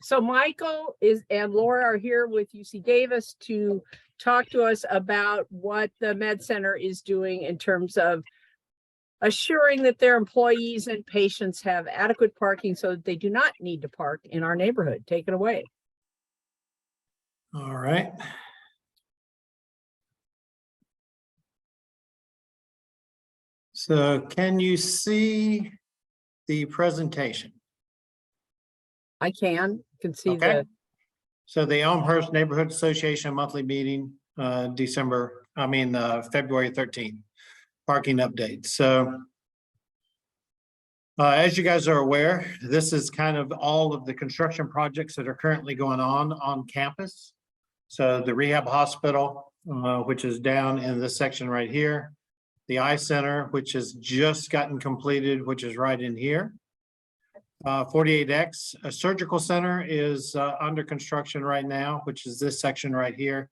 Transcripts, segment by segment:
So Michael and Laura are here with UC Davis to talk to us about what the Med Center is doing in terms of assuring that their employees and patients have adequate parking so that they do not need to park in our neighborhood. Take it away. All right. So can you see the presentation? I can see Okay. So the Elmhurst Neighborhood Association monthly meeting, February 13th, parking update. So as you guys are aware, this is kind of all of the construction projects that are currently going on campus. So the rehab hospital, which is down in this section right here, the eye center, which has just gotten completed, which is right in here. 48X, a surgical center is under construction right now, which is this section right here.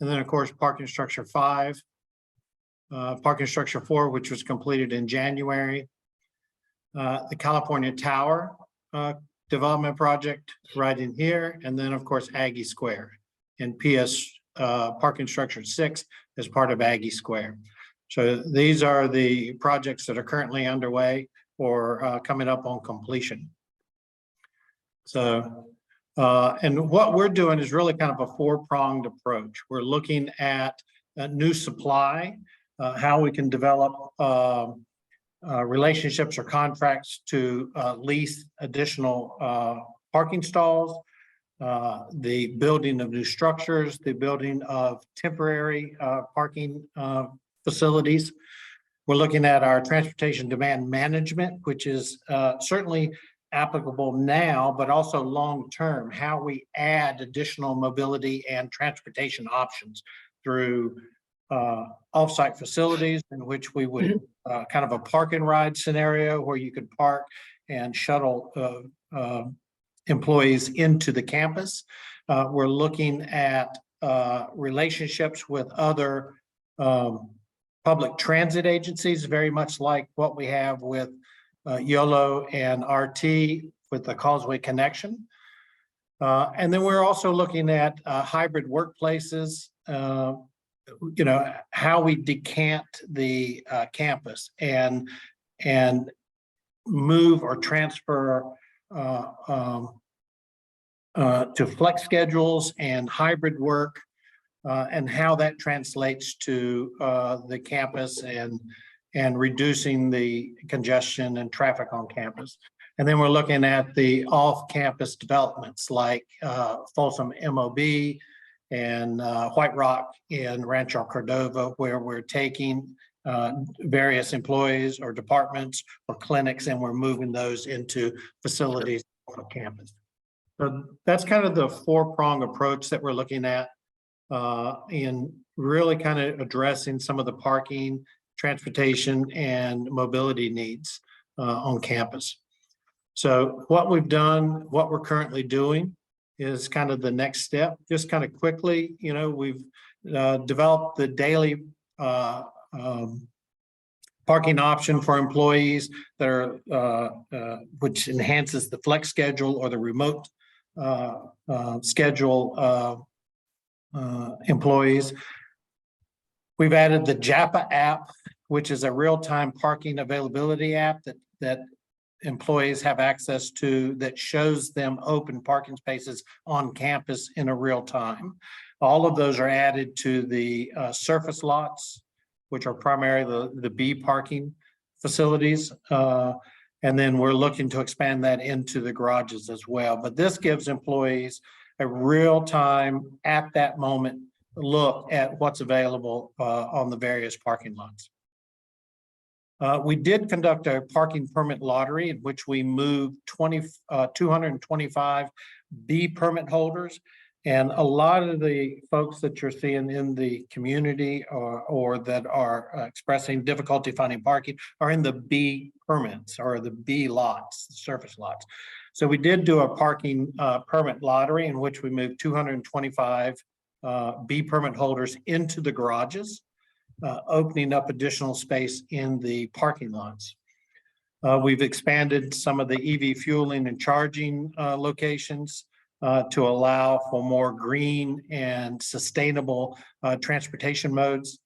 And then of course, parking structure 5, parking structure 4, which was completed in January. The California Tower development project right in here. And then of course, Aggie Square and PS parking structure 6 as part of Aggie Square. So these are the projects that are currently underway or coming up on completion. So, and what we're doing is really kind of a 4-pronged approach. We're looking at new supply, how we can develop relationships or contracts to lease additional parking stalls, the building of new structures, the building of temporary parking facilities. We're looking at our transportation demand management, which is certainly applicable now, but also long-term, how we add additional mobility and transportation options through off-site facilities in which we would kind of a park and ride scenario where you could park and shuttle employees into the campus. We're looking at relationships with other public transit agencies, very much like what we have with YOLO and RT with the Causeway Connection. And then we're also looking at hybrid workplaces, you know, how we decant the campus and move or transfer to flex schedules and hybrid work, and how that translates to the campus and reducing the congestion and traffic on campus. And then we're looking at the off-campus developments like Folsom MOB and White Rock in Rancho Cordova, where we're taking various employees or departments or clinics and we're moving those into facilities on campus. So that's kind of the 4-prong approach that we're looking at in really kind of addressing some of the parking, transportation, and mobility needs on campus. So what we've done, what we're currently doing is kind of the next step. Just kind of quickly, you know, we've developed the daily parking option for employees that are, which enhances the flex schedule or the remote schedule employees. We've added the JAPA app, which is a real-time parking availability app that employees have access to, that shows them open parking spaces on campus in a real time. All of those are added to the surface lots, which are primarily the B parking facilities. And then we're looking to expand that into the garages as well. But this gives employees a real time at that moment look at what's available on the various parking lots. We did conduct a parking permit lottery in which we moved 225 B permit holders. And a lot of the folks that you're seeing in the community or that are expressing difficulty finding parking are in the B permits or the B lots, the surface lots. So we did do a parking permit lottery in which we moved 225 B permit holders into the garages, opening up additional space in the parking lots. We've expanded some of the EV fueling and charging locations to allow for more green and sustainable transportation modes.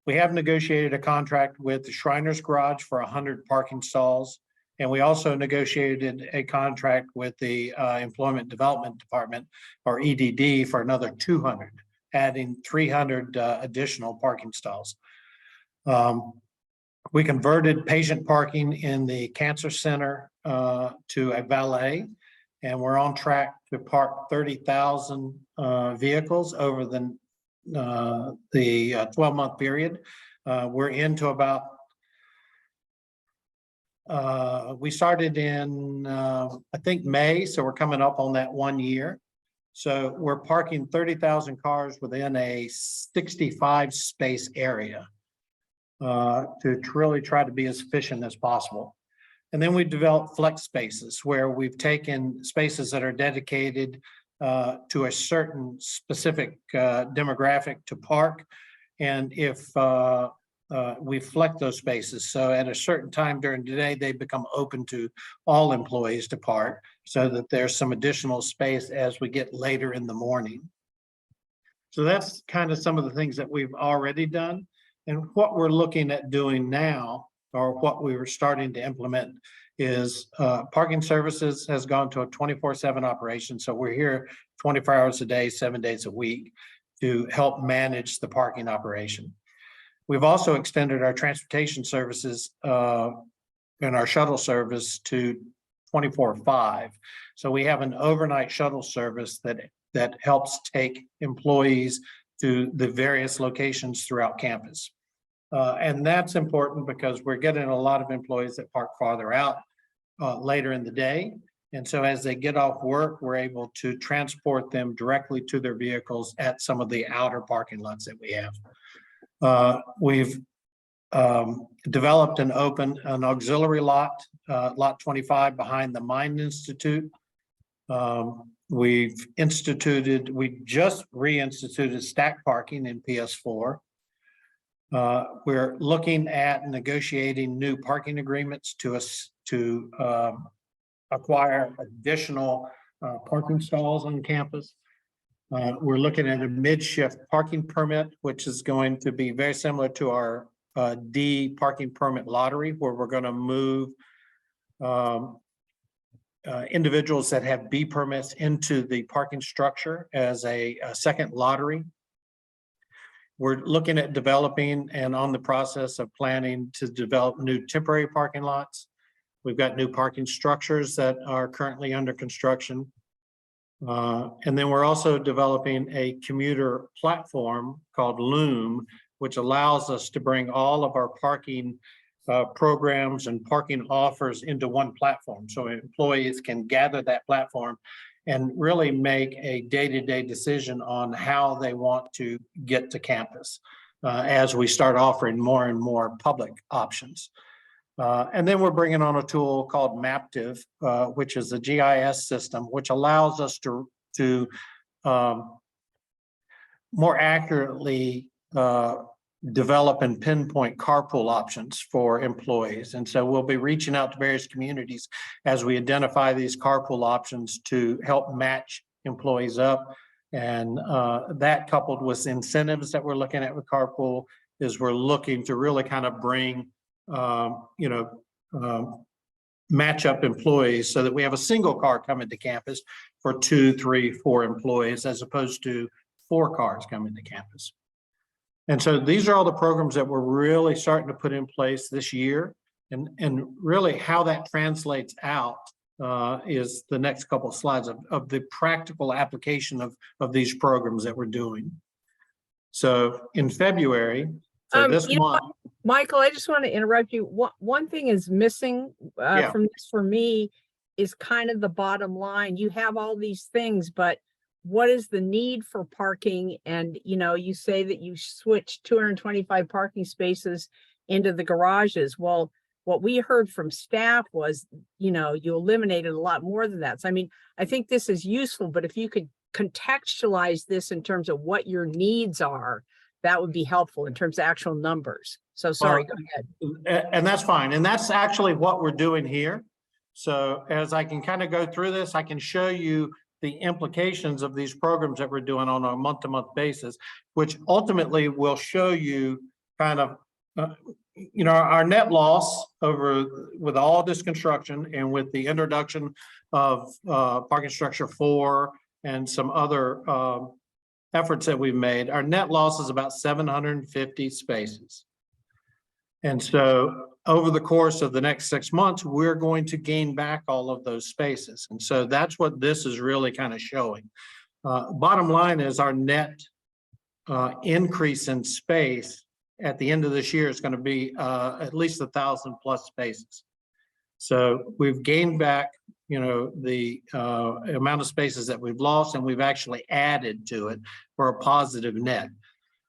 We have negotiated a contract with the Shriners Garage for 100 parking stalls. And we also negotiated a contract with the Employment Development Department, or EDD, for another 200, adding 300 additional parking stalls. We converted patient parking in the cancer center to a valet, and we're on track to park 30,000 vehicles over the 12-month period. We're into about we started in, I think, May, so we're coming up on that 1 year. So we're parking 30,000 cars within a 65 space area to really try to be as efficient as possible. And then we developed flex spaces where we've taken spaces that are dedicated to a certain specific demographic to park. And if we flex those spaces, so at a certain time during the day, they become open to all employees to park, so that there's some additional space as we get later in the morning. So that's kind of some of the things that we've already done. And what we're looking at doing now, or what we were starting to implement, is parking services has gone to a 24/7 operation. So we're here 24 hours a day, 7 days a week to help manage the parking operation. We've also extended our transportation services and our shuttle service to 24/5. So we have an overnight shuttle service that helps take employees to the various locations throughout campus. And that's important because we're getting a lot of employees that park farther out later in the day. And so as they get off work, we're able to transport them directly to their vehicles at some of the outer parking lots that we have. We've developed and opened an auxiliary lot, lot 25 behind the Mine Institute. We just reinstituted stack parking in PS4. We're looking at negotiating new parking agreements to acquire additional parking stalls on campus. We're looking at a mid-shift parking permit, which is going to be very similar to our D parking permit lottery, where we're going to move individuals that have B permits into the parking structure as a second lottery. We're looking at developing and on the process of planning to develop new temporary parking lots. We've got new parking structures that are currently under construction. And then we're also developing a commuter platform called Loom, which allows us to bring all of our parking programs and parking offers into one platform. So employees can gather that platform and really make a day-to-day decision on how they want to get to campus as we start offering more and more public options. And then we're bringing on a tool called Maptive, which is a GIS system, which allows us to more accurately develop and pinpoint carpool options for employees. And so we'll be reaching out to various communities as we identify these carpool options to help match employees up. And that, coupled with incentives that we're looking at with carpool, is we're looking to really kind of bring match up employees so that we have a single car coming to campus for 2, 3, 4 employees, as opposed to 4 cars coming to campus. And so these are all the programs that we're really starting to put in place this year. And really how that translates out is the next couple of slides of the practical application of these programs that we're doing. So in February, for this month. Michael, I just want to interrupt you. One thing is missing from this for me is kind of the bottom line. You have all these things, but what is the need for parking? And, you say that you switched 225 parking spaces into the garages. Well, what we heard from staff was, you eliminated a lot more than that. So, I think this is useful, but if you could contextualize this in terms of what your needs are, that would be helpful in terms of actual numbers. So sorry, go ahead. And that's fine. And that's actually what we're doing here. So as I can kind of go through this, I can show you the implications of these programs that we're doing on a month-to-month basis, which ultimately will show you kind of, our net loss over with all this construction and with the introduction of parking structure 4 and some other efforts that we've made, our net loss is about 750 spaces. And so over the course of the next 6 months, we're going to gain back all of those spaces. And so that's what this is really kind of showing. Bottom line is our net increase in space at the end of this year is going to be at least 1,000 plus spaces. So we've gained back, the amount of spaces that we've lost, and we've actually added to it for a positive net.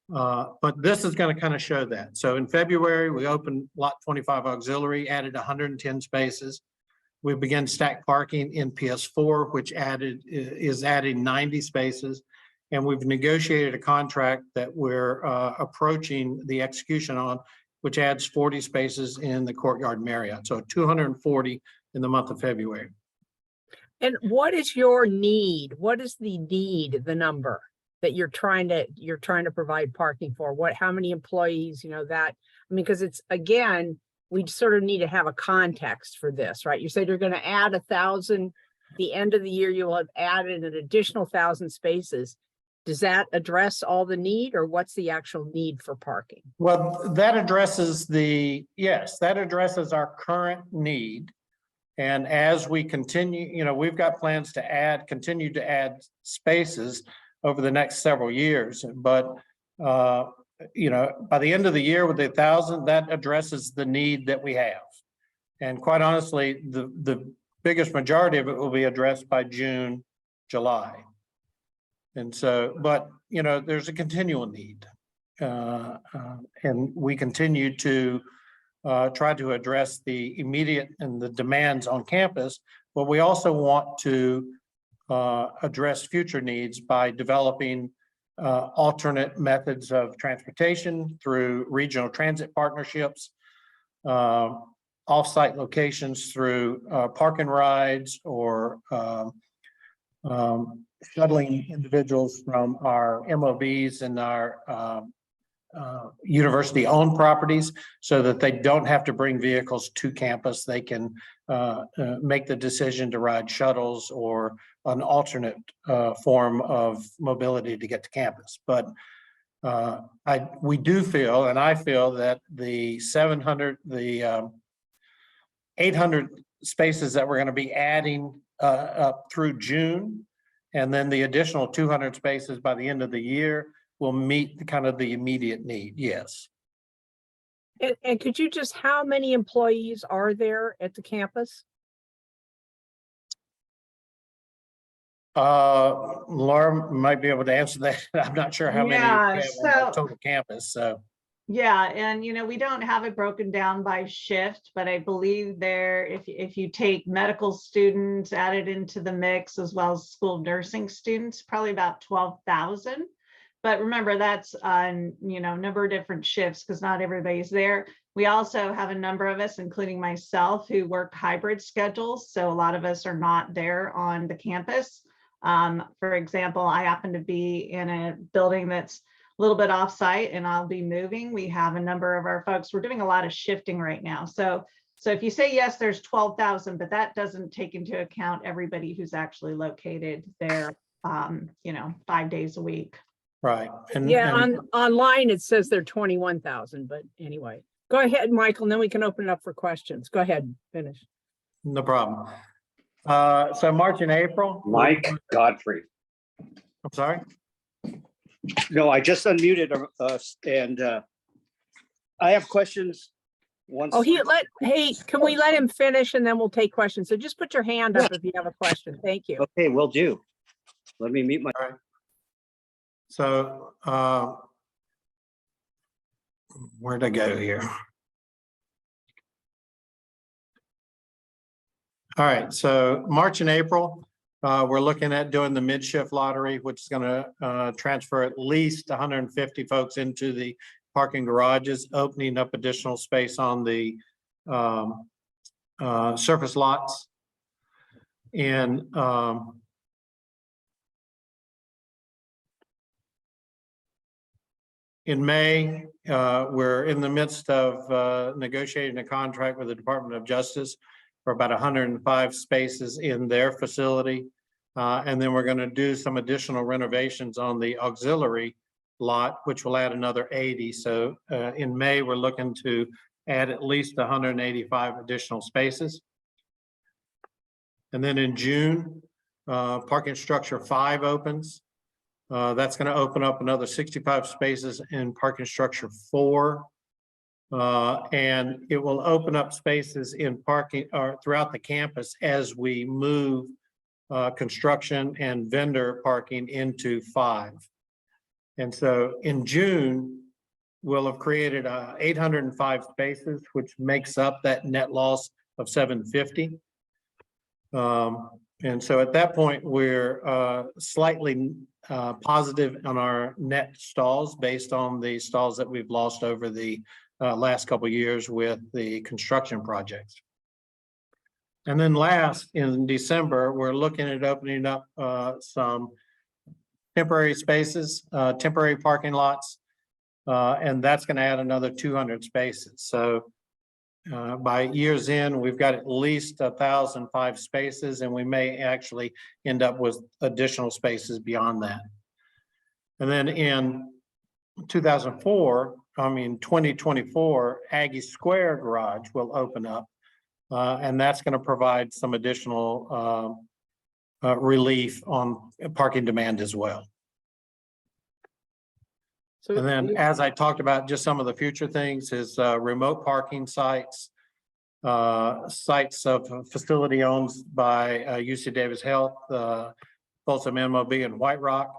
But this is going to kind of show that. So in February, we opened lot 25 auxiliary, added 110 spaces. We began stack parking in PS4, which is adding 90 spaces. And we've negotiated a contract that we're approaching the execution on, which adds 40 spaces in the Courtyard Marriott. So 240 in the month of February. And what is your need? What is the need, the number that you're trying to provide parking for? How many employees, because it's, again, we sort of need to have a context for this, right? You said you're going to add 1,000, the end of the year, you'll have added an additional 1,000 spaces. Does that address all the need, or what's the actual need for parking? Well, that addresses our current need. And as we continue, we've got plans to continue to add spaces over the next several years. But, by the end of the year with 1,000, that addresses the need that we have. And quite honestly, the biggest majority of it will be addressed by June, July. And so, but, there's a continual need. And we continue to try to address the immediate and the demands on campus, but we also want to address future needs by developing alternate methods of transportation through regional transit partnerships, off-site locations through park and rides, or shuttling individuals from our MOBs and our university-owned properties so that they don't have to bring vehicles to campus. They can make the decision to ride shuttles or an alternate form of mobility to get to campus. But we do feel, and I feel, that the 800 spaces that we're going to be adding up through June, and then the additional 200 spaces by the end of the year, will meet the immediate need. Yes. And could you how many employees are there at the campus? Laura might be able to answer that. I'm not sure how many we have on the total campus. So yeah, and we don't have it broken down by shift, but I believe if you take medical students added into the mix, as well as school nursing students, probably about 12,000. But remember, that's on, number of different shifts, because not everybody's there. We also have a number of us, including myself, who work hybrid schedules. So a lot of us are not there on the campus. For example, I happen to be in a building that's a little bit off-site, and I'll be moving. We have a number of our folks. We're doing a lot of shifting right now. So if you say yes, there's 12,000, but that doesn't take into account everybody who's actually located there, 5 days a week. right. And Online it says they're 21,000, but anyway, go ahead, Michael, and then we can open it up for questions. Go ahead, finish. No problem. So March and April. Mike Godfrey. I'm sorry. No, I just unmuted us, and I have questions. Can we let him finish, and then we'll take questions? So just put your hand up if you have a question. Thank you. Okay, will do. Let me mute my. All right. So where'd I go here? All right, so March and April, we're looking at doing the mid-shift lottery, which is going to transfer at least 150 folks into the parking garages, opening up additional space on the surface lots. And In May, we're in the midst of negotiating a contract with the Department of Justice for about 105 spaces in their facility. And then we're going to do some additional renovations on the auxiliary lot, which will add another 80. So in May, we're looking to add at least 185 additional spaces. And then in June, parking structure 5 opens. That's going to open up another 65 spaces in parking structure 4. And it will open up spaces in parking or throughout the campus as we move construction and vendor parking into 5. And so in June, we'll have created 805 spaces, which makes up that net loss of 750. And so at that point, we're slightly positive on our net stalls based on the stalls that we've lost over the last couple of years with the construction projects. And then last, in December, we're looking at opening up some temporary spaces, temporary parking lots, and that's going to add another 200 spaces. So by year's end, we've got at least 1,005 spaces, and we may actually end up with additional spaces beyond that. And then in 2024, Aggie Square Garage will open up, and that's going to provide some additional relief on parking demand as well. So And then, as I talked about, just some of the future things is remote parking sites, sites of facility owned by UC Davis Health, Folsom MOB, and White Rock.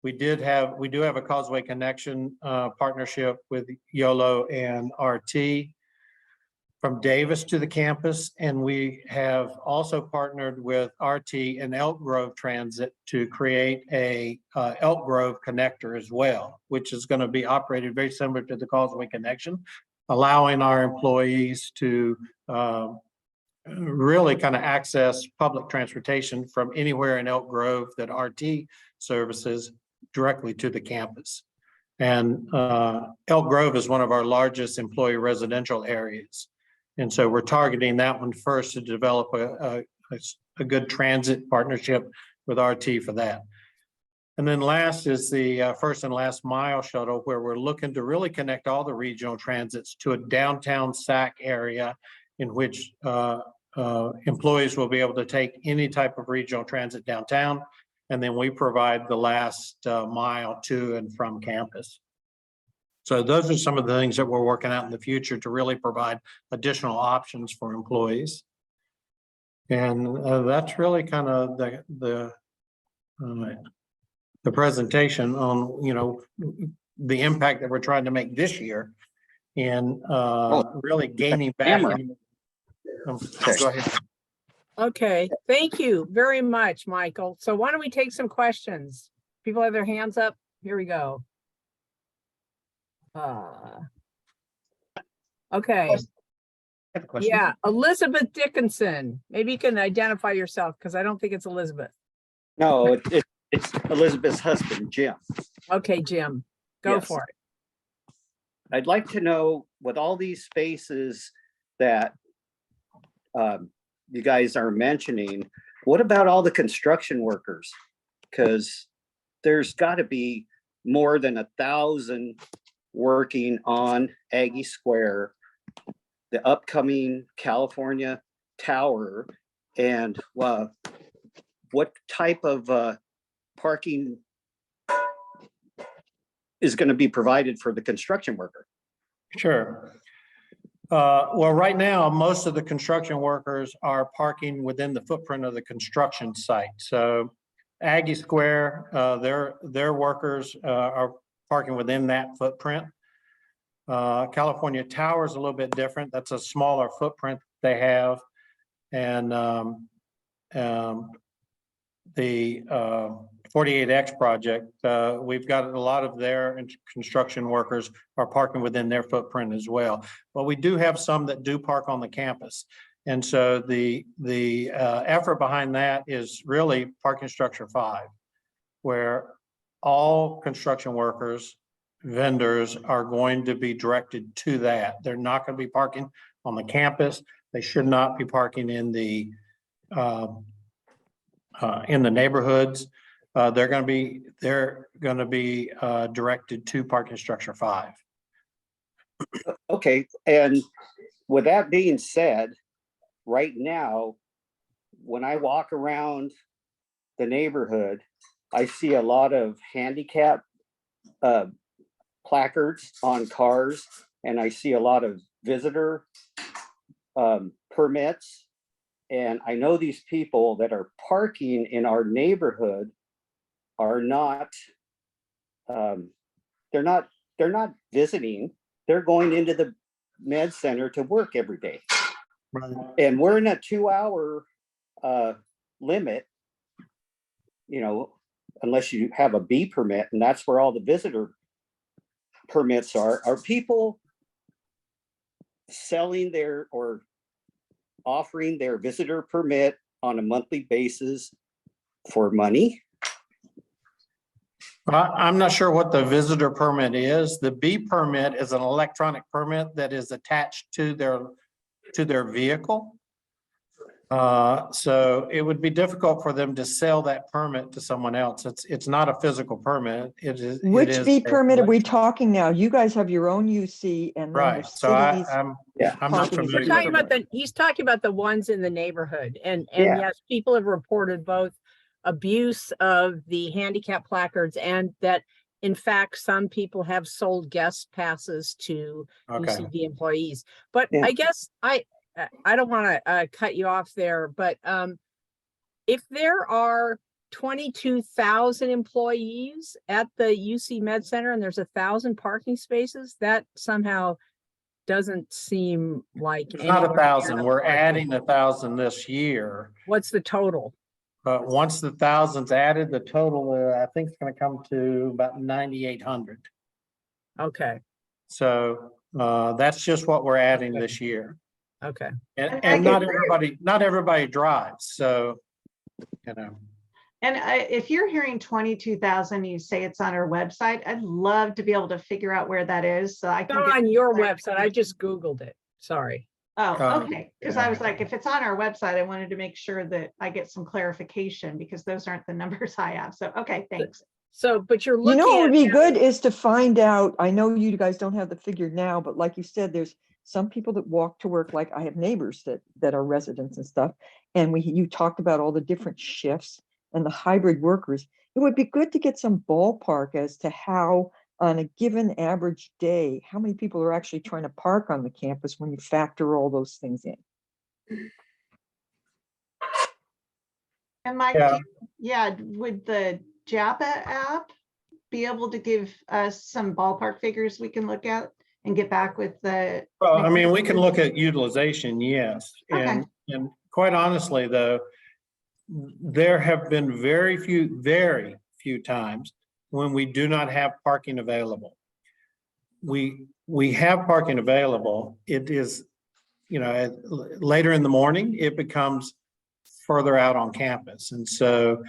We do have a Causeway Connection partnership with YOLO and RT from Davis to the campus, and we have also partnered with RT and Elk Grove Transit to create a Elk Grove connector as well, which is going to be operated very similar to the Causeway Connection, allowing our employees to really kind of access public transportation from anywhere in Elk Grove that RT services directly to the campus. And Elk Grove is one of our largest employee residential areas. And so we're targeting that one first to develop a good transit partnership with RT for that. And then last is the first and last mile shuttle, where we're looking to really connect all the regional transits to a downtown SAC area in which employees will be able to take any type of regional transit downtown. And then we provide the last mile to and from campus. So those are some of the things that we're working out in the future to really provide additional options for employees. And that's really kind of the presentation on, you know, the impact that we're trying to make this year in really gaining back. Go ahead. okay, thank you very much, Michael. So why don't we take some questions? People have their hands up. Here we go. Okay. I have a question. Yeah, Elizabeth Dickinson. Maybe you can identify yourself because I don't think it's Elizabeth. No, it's Elizabeth's husband, Jim. Okay, Jim, go Yes. for it. I'd like to know, with all these spaces that you guys are mentioning, what about all the construction workers? Because there's got to be more than 1,000 working on Aggie Square, the upcoming California Tower, and what type of parking is going to be provided for the construction worker? Sure. Well, right now, most of the construction workers are parking within the footprint of the construction site. So Aggie Square, their workers are parking within that footprint. California Tower is a little bit different. That's a smaller footprint they have. And the 48X project, we've got a lot of their construction workers are parking within their footprint as well. But we do have some that do park on the campus. And so the effort behind that is really parking structure 5, where all construction workers vendors are going to be directed to that. They're not going to be parking on the campus. They should not be parking in the neighborhoods. They're going to be directed to parking structure 5. Okay, and with that being said, right now, when I walk around the neighborhood, I see a lot of handicap placards on cars, and I see a lot of visitor permits. And I know these people that are parking in our neighborhood are not, they're not visiting. They're going into the med center to work every day. Right. And we're in a 2-hour limit, you know, unless you have a B permit, and that's where all the visitor permits are. Are people selling their or offering their visitor permit on a monthly basis for money? I'm not sure what the visitor permit is. The B permit is an electronic permit that is attached to their vehicle. So it would be difficult for them to sell that permit to someone else. It's not a physical permit. It is. Which B permit are we talking now? You guys have your own UC and then the Right. So cities. I'm Yeah. not Parking is familiar. We're talking with about he's talking about the ones in the neighborhood. And Yeah. yes, people have reported both abuse of the handicap placards and that in fact, some people have sold guest passes to Okay. UCD employees. But Yeah. I guess I don't want to cut you off there, but if there are 22,000 employees at the UC Med Center and there's 1,000 parking spaces, that somehow doesn't seem like It's not anywhere 1,000. near We're parking. adding 1,000 this year. What's the total? But once the 1,000's added, the total, I think it's going to come to about 9,800. Okay, So that's just what we're adding this year. okay. And I not agree. everybody drives. So, you know. And if you're hearing 22,000, you say it's on our website, I'd love to be able to figure out where that is. So I It's can get on your clarification. website. I just Googled it. Sorry. Oh, okay. Because yeah. I was like, if it's on our website, I wanted to make sure that I get some clarification because those aren't the numbers I have. So, okay, thanks. So, but you're You looking know, what would at be good is to find out, I know you guys don't have the figure now, but like you said, there's some people that walk to work, like I have neighbors that are residents and stuff. And you talked about all the different shifts and the hybrid workers. It would be good to get some ballpark as to how on a given average day, how many people are actually trying to park on the campus when you factor all those things in. And Mike, Yeah. would the JAPA app be able to give us some ballpark figures we can look at and get back with the? Well, I mean, we can look at utilization, yes. Okay. And quite honestly, though, there have been very few times when we do not have parking available. We have parking available. It is, you know, later in the morning, it becomes further out on campus. And so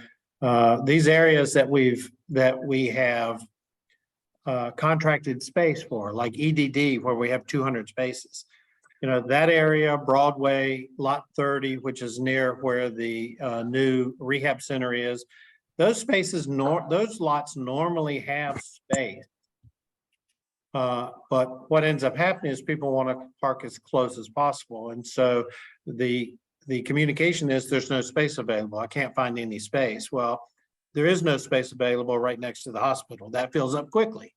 these areas that we have contracted space for, like EDD, where we have 200 spaces, you know, that area, Broadway, lot 30, which is near where the new rehab center is, those spaces, those lots normally have space. But what ends up happening is people want to park as close as possible. And so the communication is there's no space available. I can't find any space. Well, there is no space available right next to the hospital. That fills up quickly.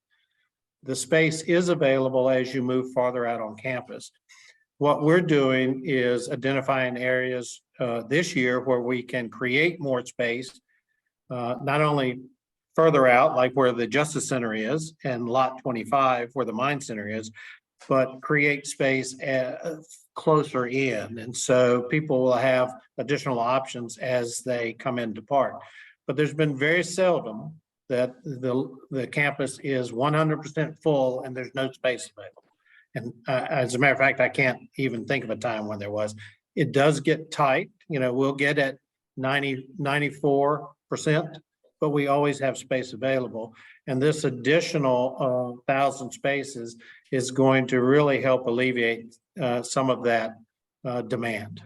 The space is available as you move farther out on campus. What we're doing is identifying areas this year where we can create more space, not only further out, like where the Justice Center is and lot 25, where the Mine Center is, but create space closer in. And so people will have additional options as they come into park. But there's been very seldom that the campus is 100% full and there's no space available. And as a matter of fact, I can't even think of a time when there was. It does get tight. You know, we'll get at 94%, but we always have space available. And this additional 1,000 spaces is going to really help alleviate some of that demand.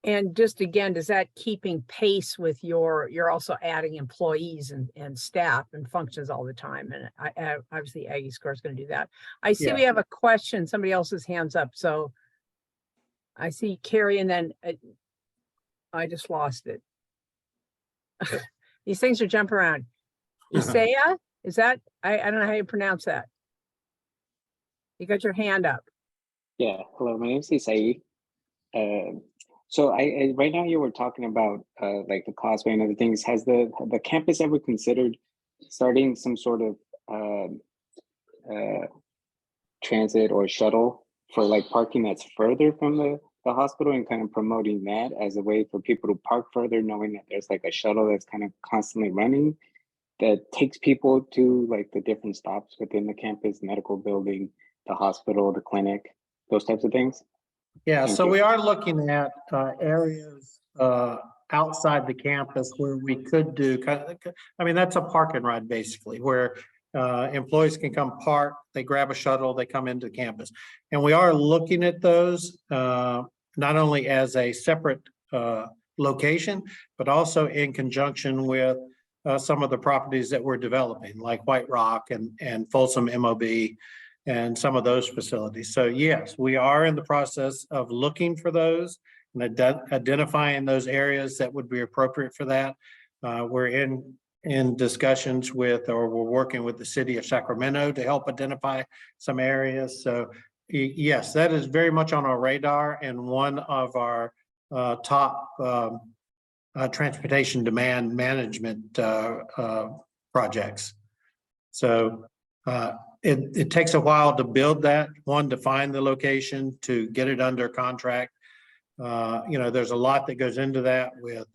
And just again, does that keeping pace with you're also adding employees and staff and functions all the time. And obviously Aggie Square is going to do that. I see we have a question, somebody else's hands up. So I see Carrie and then I just lost it. These things are jumping around. Isaiah, is that, I don't know how you pronounce that. You got your hand up. Yeah, hello, my name is Isai. So I right now you were talking about like the causeway and other things. Has the campus ever considered starting some sort of transit or shuttle for like parking that's further from the hospital and kind of promoting that as a way for people to park further, knowing that there's like a shuttle that's kind of constantly running that takes people to like the different stops within the campus, medical building, the hospital, the clinic, those types of things? Yeah, Thank so you. we are looking at areas outside the campus where we could do, I mean, that's a park and ride basically, where employees can come park, they grab a shuttle, they come into campus. And we are looking at those not only as a separate location, but also in conjunction with some of the properties that we're developing, like White Rock and Folsom MOB and some of those facilities. So yes, we are in the process of looking for those and identifying those areas that would be appropriate for that. We're in discussions with, or we're working with the city of Sacramento to help identify some areas. So yes, that is very much on our radar and one of our top transportation demand management projects. So it takes a while to build that, one, to find the location, to get it under contract. You know, there's a lot that goes into that with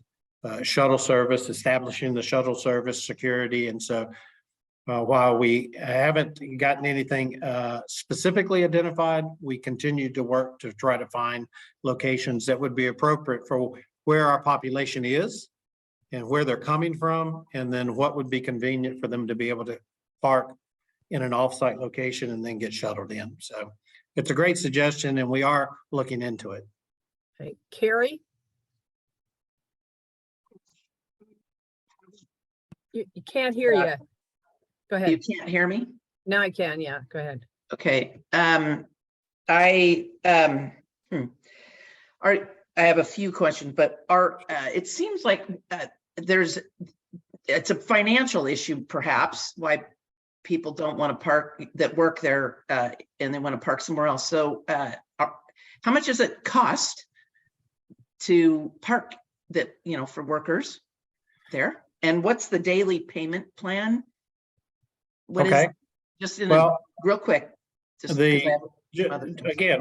shuttle service, establishing the shuttle service, security. And so while we haven't gotten anything specifically identified, we continue to work to try to find locations that would be appropriate for where our population is and where they're coming from, and then what would be convenient for them to be able to park in an off-site location and then get shuttled in. So it's a great suggestion and we are looking into it. Okay. Carrie? You can't hear you. Go You ahead. can't hear me? Now I can, yeah, go ahead. Okay. I have a few questions, but it seems like it's a financial issue perhaps why people don't want to park that work there and they want to park somewhere else. So how much does it cost to park that, you know, for workers there? And what's the daily payment plan? What is, just in real quick. Just again,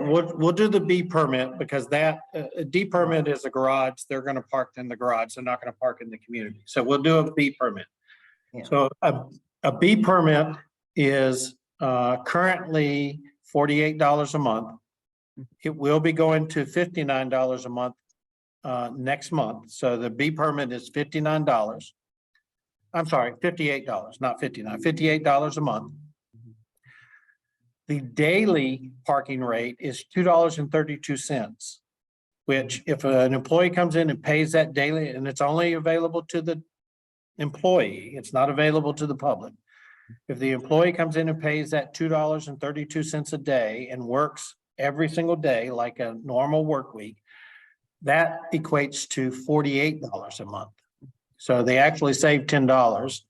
we'll do the B permit because that D permit is a garage. They're going to park in the garage. They're not going to park in the community. So we'll do a B permit. Yeah. So a B permit is currently $48 a month. It will be going to $59 a month next month. So the B permit is $59. I'm sorry, $58, not $59, $58 a month. The daily parking rate is $2.32, which if an employee comes in and pays that daily, and it's only available to the employee, it's not available to the public. If the employee comes in and pays that $2.32 a day and works every single day like a normal work week, that equates to $48 a month. So they actually save $10,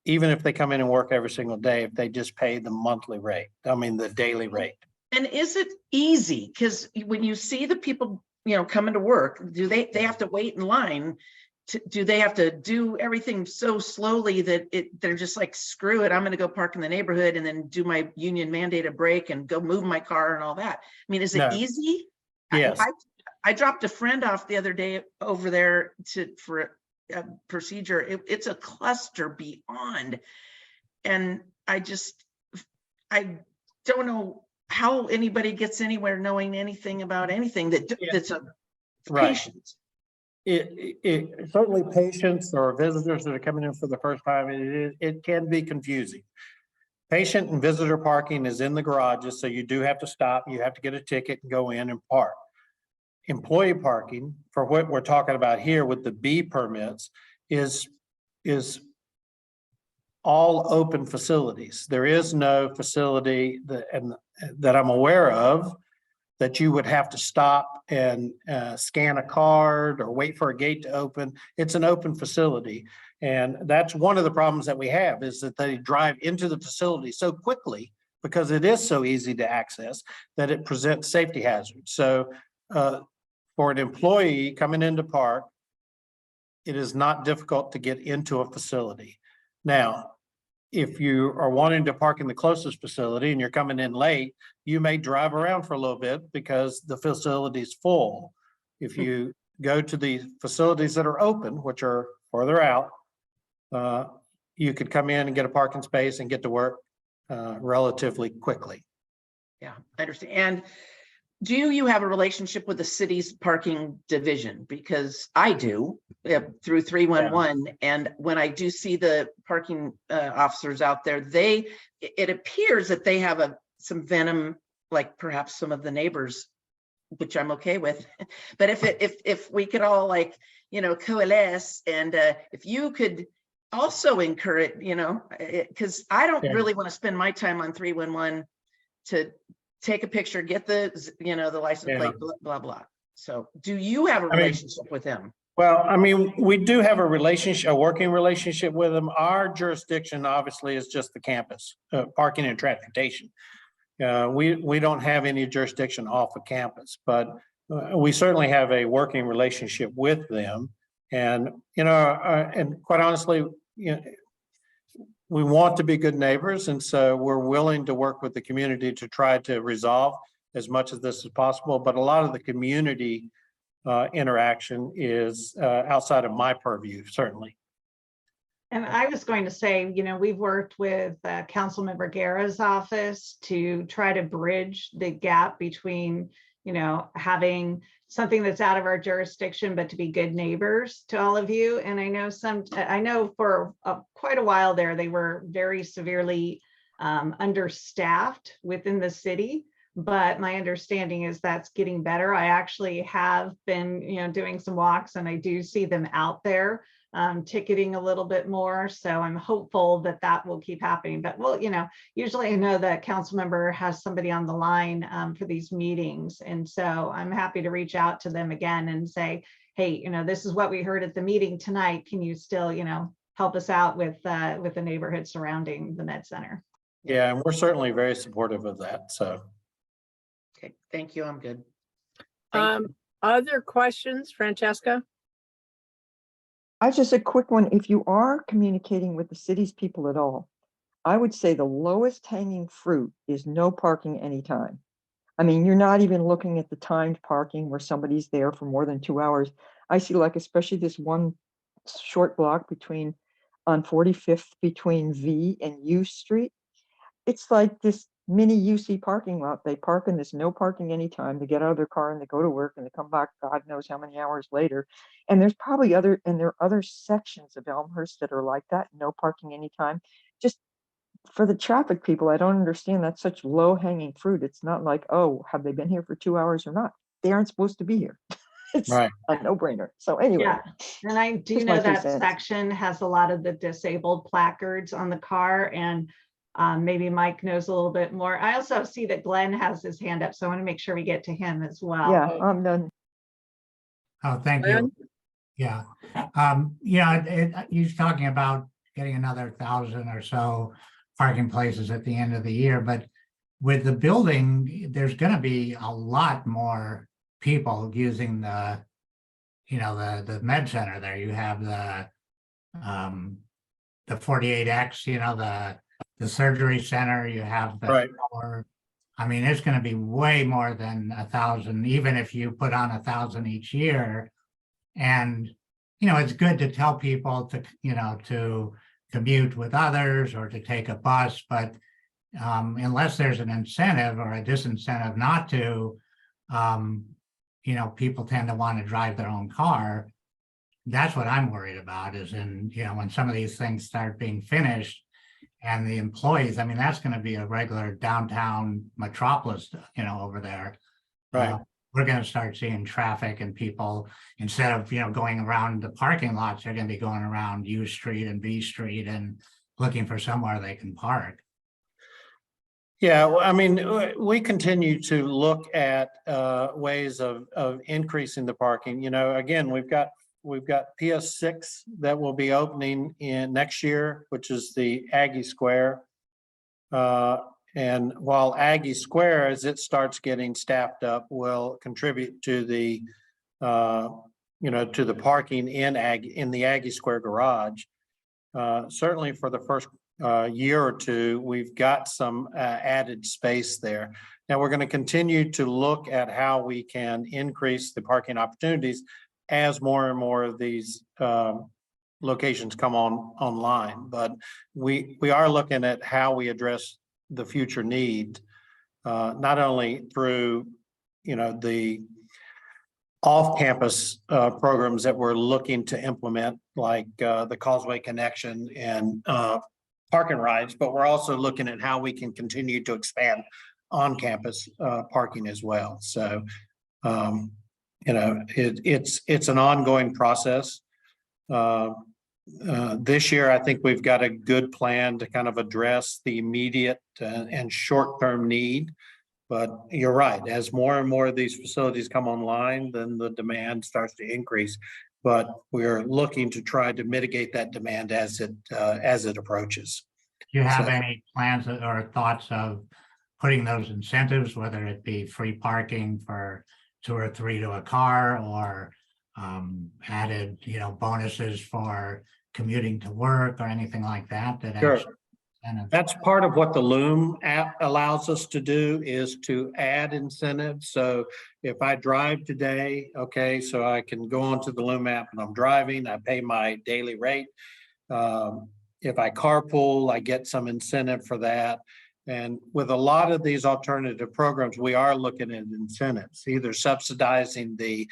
even if they come in and work every single day, if they just pay the monthly rate, I mean, the daily rate. And is it easy? Because when you see the people, you know, coming to work, do they have to wait in line? Do they have to do everything so slowly that they're just like, screw it, I'm going to go park in the neighborhood and then do my union mandated break and go move my car and all that? I mean, is it easy? Yes. I dropped a friend off the other day over there for a procedure. It's a cluster beyond, and I don't know how anybody gets anywhere knowing anything about anything that's a patient. It certainly patients or visitors that are coming in for the first time, it can be confusing. Patient and visitor parking is in the garages, so you do have to stop. You have to get a ticket and go in and park. Employee parking, for what we're talking about here with the B permits, is all open facilities. There is no facility that I'm aware of that you would have to stop and scan a card or wait for a gate to open. It's an open facility. And that's one of the problems that we have, is that they drive into the facility so quickly because it is so easy to access that it presents safety hazards. So for an employee coming into park, it is not difficult to get into a facility. Now, if you are wanting to park in the closest facility and you're coming in late, you may drive around for a little bit because the facility is full. If you go to the facilities that are open, which are further out, you could come in and get a parking space and get to work relatively quickly. Yeah, I understand. And do you have a relationship with the city's parking division? Because I do, through 311. And when I do see the parking officers out there, it appears that they have some venom, like perhaps some of the neighbors, which I'm okay with. But if we could all, like, coalesce, and if you could also encourage, because I don't really want to spend my time on 311 to take a picture, get the license plate, blah, blah. So do you have a relationship with them? Well, I mean, we do have a working relationship with them. Our jurisdiction obviously is just the campus, parking and transportation. We don't have any jurisdiction off of campus, but we certainly have a working relationship with them. And, and quite honestly, we want to be good neighbors, and so we're willing to work with the community to try to resolve as much of this as possible. But a lot of the community interaction is outside of my purview, certainly. And I was going to say, we've worked with Councilmember Guerra's office to try to bridge the gap between, having something that's out of our jurisdiction, but to be good neighbors to all of you. And I know for quite a while there, they were very severely understaffed within the city. But my understanding is that's getting better. I actually have been, doing some walks, and I do see them out there ticketing a little bit more. So I'm hopeful that that will keep happening. But well, usually I know that council member has somebody on the line for these meetings. And so I'm happy to reach out to them again and say, hey, this is what we heard at the meeting tonight. Can you still, help us out with the neighborhood surrounding the Med Center? Yeah, and we're certainly very supportive of that. So. Okay, thank you. I'm good. Other questions, Francesca? Just a quick one. If you are communicating with the city's people at all, I would say the lowest hanging fruit is no parking anytime. I mean, you're not even looking at the timed parking where somebody's there for more than 2 hours. I see, like, especially this one short block on 45th between V and U Street. It's like this mini UC parking lot. They park in this no parking anytime. They get out of their car and they go to work and they come back God knows how many hours later. And there are other sections of Elmhurst that are like that, no parking anytime. Just for the traffic people, I don't understand. That's such low hanging fruit. It's not like, oh, have they been here for 2 hours or not? They aren't supposed to be here. It's right. A no brainer. So anyway. Yeah, and I do know that section has a lot of the disabled placards on the car, and maybe Mike knows a little bit more. I also see that Glenn has his hand up, so I want to make sure we get to him as well. Yeah, I'm done. Oh, thank you. Yeah. He's talking about getting another 1,000 or so parking places at the end of the year, but with the building, there's going to be a lot more people using the med center there. You have the 48X, the surgery center, you have the right. I mean, it's going to be way more than 1,000, even if you put on 1,000 each year. And, it's good to tell people to commute with others or to take a bus, but unless there's an incentive or a disincentive not to, people tend to want to drive their own car. that's what I'm worried about is when some of these things start being finished and the employees, I mean, that's going to be a regular downtown metropolis, over there. Right. We're going to start seeing traffic and people, instead of, going around the parking lots, they're going to be going around U Street and B Street and looking for somewhere they can park. Yeah, well, I mean, we continue to look at ways of increasing the parking. Again, we've got PS6 that will be opening in next year, which is the Aggie Square. And while Aggie Square, as it starts getting staffed up, will contribute to the to the parking in the Aggie Square garage. Certainly for the first year or two, we've got some added space there. Now we're going to continue to look at how we can increase the parking opportunities as more and more of these locations come online. But we are looking at how we address the future need, not only through the off-campus programs that we're looking to implement, like the Causeway Connection and parking rides, but we're also looking at how we can continue to expand on-campus parking as well. So, it's an ongoing process. This year, I think we've got a good plan to kind of address the immediate and short-term need. But you're right, as more and more of these facilities come online, then the demand starts to increase. But we're looking to try to mitigate that demand as it approaches. Do you have any plans or thoughts of putting those incentives, whether it be free parking for 2 or 3 to a car, or added, bonuses for commuting to work or anything like that? Sure. That's part of what the Loom app allows us to do, is to add incentives. So if I drive today, okay, so I can go onto the Loom app and I'm driving, I pay my daily rate. If I carpool, I get some incentive for that. And with a lot of these alternative programs, we are looking at incentives, either subsidizing the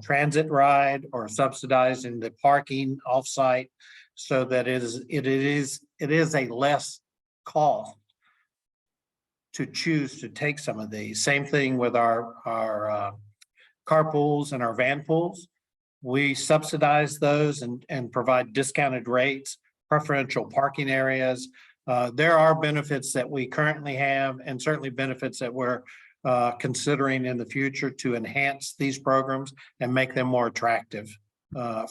transit ride or subsidizing the parking offsite, so that it is a less cost to choose to take some of these. Same thing with our carpools and our van pools. We subsidize those and provide discounted rates, preferential parking areas. There are benefits that we currently have, and certainly benefits that we're considering in the future to enhance these programs and make them more attractive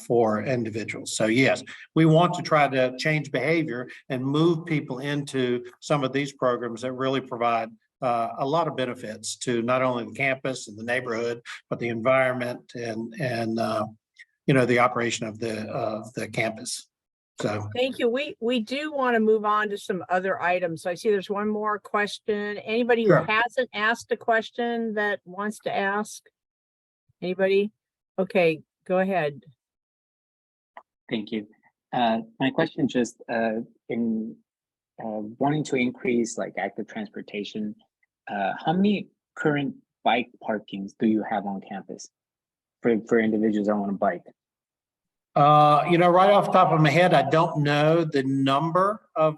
for individuals. So yes, we want to try to change behavior and move people into some of these programs that really provide a lot of benefits to not only the campus and the neighborhood, but the environment and the operation of the campus. So thank you. We do want to move on to some other items. I see there's one more question. Anybody who Sure. hasn't asked a question that wants to ask? Anybody? Okay, go ahead. Thank you. My question just in wanting to increase like active transportation, how many current bike parkings do you have on campus for individuals that want to bike? Right off the top of my head, I don't know the number of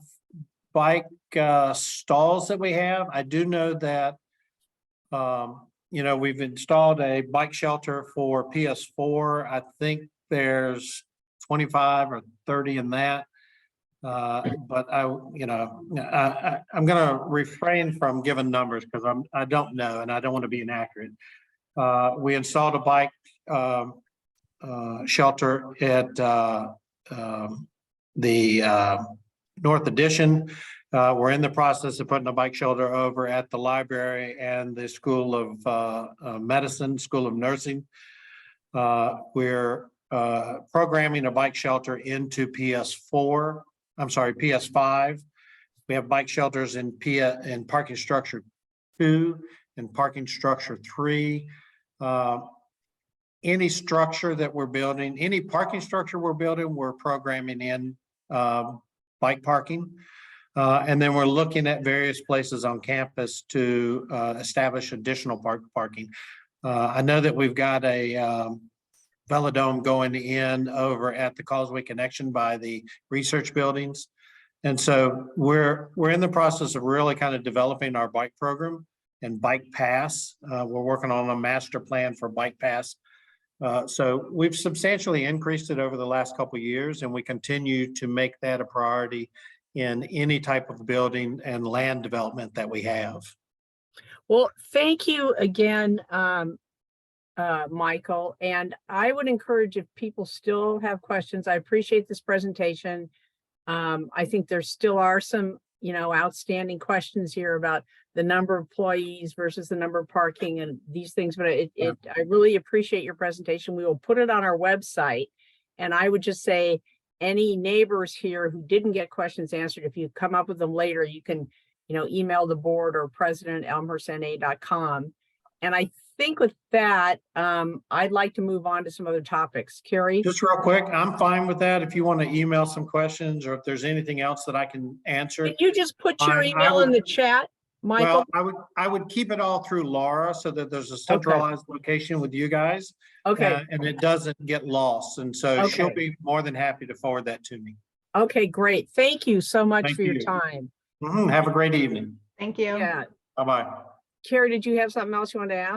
bike stalls that we have. I do know that, we've installed a bike shelter for PS4. I think there's 25 or 30 in that. But I'm going to refrain from giving numbers because I don't know, and I don't want to be inaccurate. We installed a bike shelter at the North Addition. We're in the process of putting a bike shelter over at the library and the School of Medicine, School of Nursing. We're programming a bike shelter into PS5. We have bike shelters in parking structure 2 and parking structure 3. Any structure that we're building, any parking structure we're building, we're programming in bike parking. And then we're looking at various places on campus to establish additional parking. I know that we've got a velodrome going in over at the Causeway Connection by the research buildings. And so we're in the process of really kind of developing our bike program and bike pass. We're working on a master plan for bike pass. So we've substantially increased it over the last couple of years, and we continue to make that a priority in any type of building and land development that we have. Well, thank you again, Michael. And I would encourage, if people still have questions, I appreciate this presentation. I think there still are some, outstanding questions here about the number of employees versus the number of parking and these things, but I really appreciate your presentation. We will put it on our website. And I would just say, any neighbors here who didn't get questions answered, if you come up with them later, you can, email the board or president@elmhurstna.com. And I think with that, I'd like to move on to some other topics. Carrie? Just real quick, I'm fine with that. If you want to email some questions or if there's anything else that I can answer. Can you just put your I email in would- the chat, Michael? Well, I would keep it all through Laura so that there's a centralized location with you guys. Okay, And it doesn't get lost. And so she'll Okay. be more than happy to forward that to me. okay, great. Thank you so much Thank for your you. time. Have a great evening. Thank you. Yeah. Bye-bye. Carrie, did you have something else you wanted to ask?